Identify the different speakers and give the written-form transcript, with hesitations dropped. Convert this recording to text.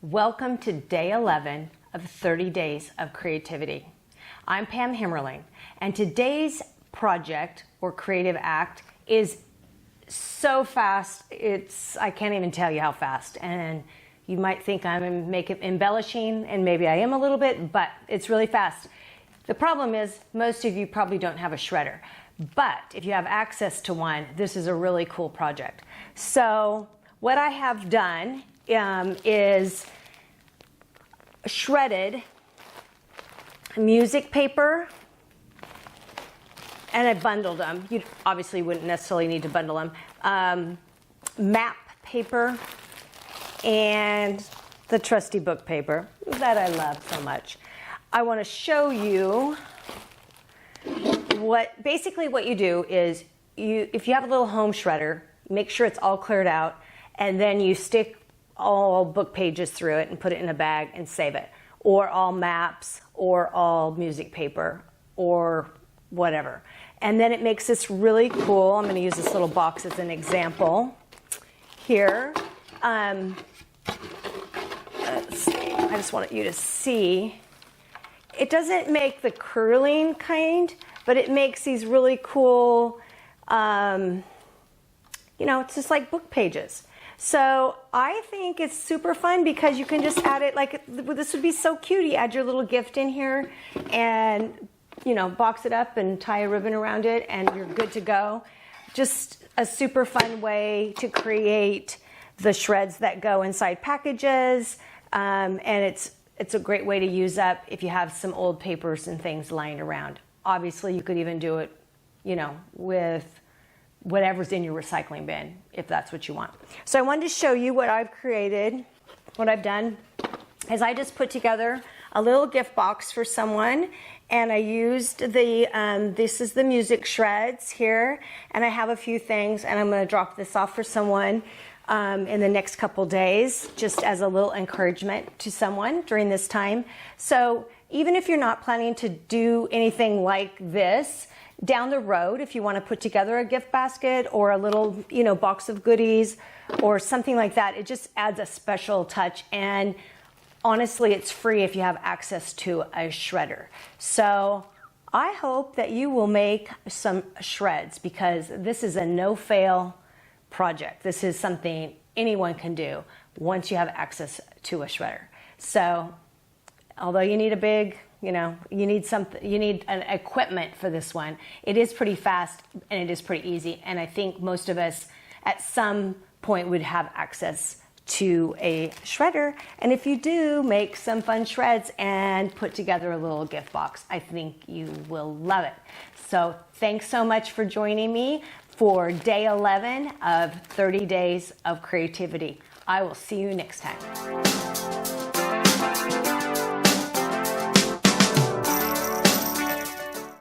Speaker 1: Welcome to day 11 of 30 Days of Creativity. I'm Pam Himmerling, and today's project or creative act is so fast, I can't even tell you how fast. And you might think I'm embellishing, and maybe I am a little bit, but it's really fast. The problem is most of you probably don't have a shredder, but if you have access to one, this is a really cool project. So what I have done is shredded music paper, and I bundled them. You obviously wouldn't necessarily need to bundle them. Map paper and the trusty book paper that I love so much. I want to show you basically what you do is if you have a little home shredder, make sure it's all cleared out, and then you stick all book pages through it and put it in a bag and save it, or all maps, or all music paper, or whatever. And then it makes this really cool. I'm going to use this little box as an example here. Let's see. I just want you to see. It doesn't make the curling kind, but it makes these really cool, it's just like book pages. So I think it's super fun because you can just add it, like this would be so cute. You add your little gift in here and, box it up and tie a ribbon around it and you're good to go. Just a super fun way to create the shreds that go inside packages. And it's a great way to use up if you have some old papers and things lying around. Obviously, you could even do it, with whatever's in your recycling bin, if that's what you want. So I wanted to show you what I've created. What I've done is I just put together a little gift box for someone, and I used this is the music shreds here, and I have a few things, and I'm going to drop this off for someone in the next couple days, just as a little encouragement to someone during this time. So even if you're not planning to do anything like this, down the road, if you want to put together a gift basket or a little, box of goodies or something like that, it just adds a special touch. And honestly, it's free if you have access to a shredder. So I hope that you will make some shreds, because this is a no-fail project. This is something anyone can do once you have access to a shredder. So although you need a big, you need an equipment for this one, it is pretty fast and it is pretty easy. And I think most of us at some point would have access to a shredder. And if you do, make some fun shreds and put together a little gift box. I think you will love it. So thanks so much for joining me for day 11 of 30 Days of Creativity. I will see you next time.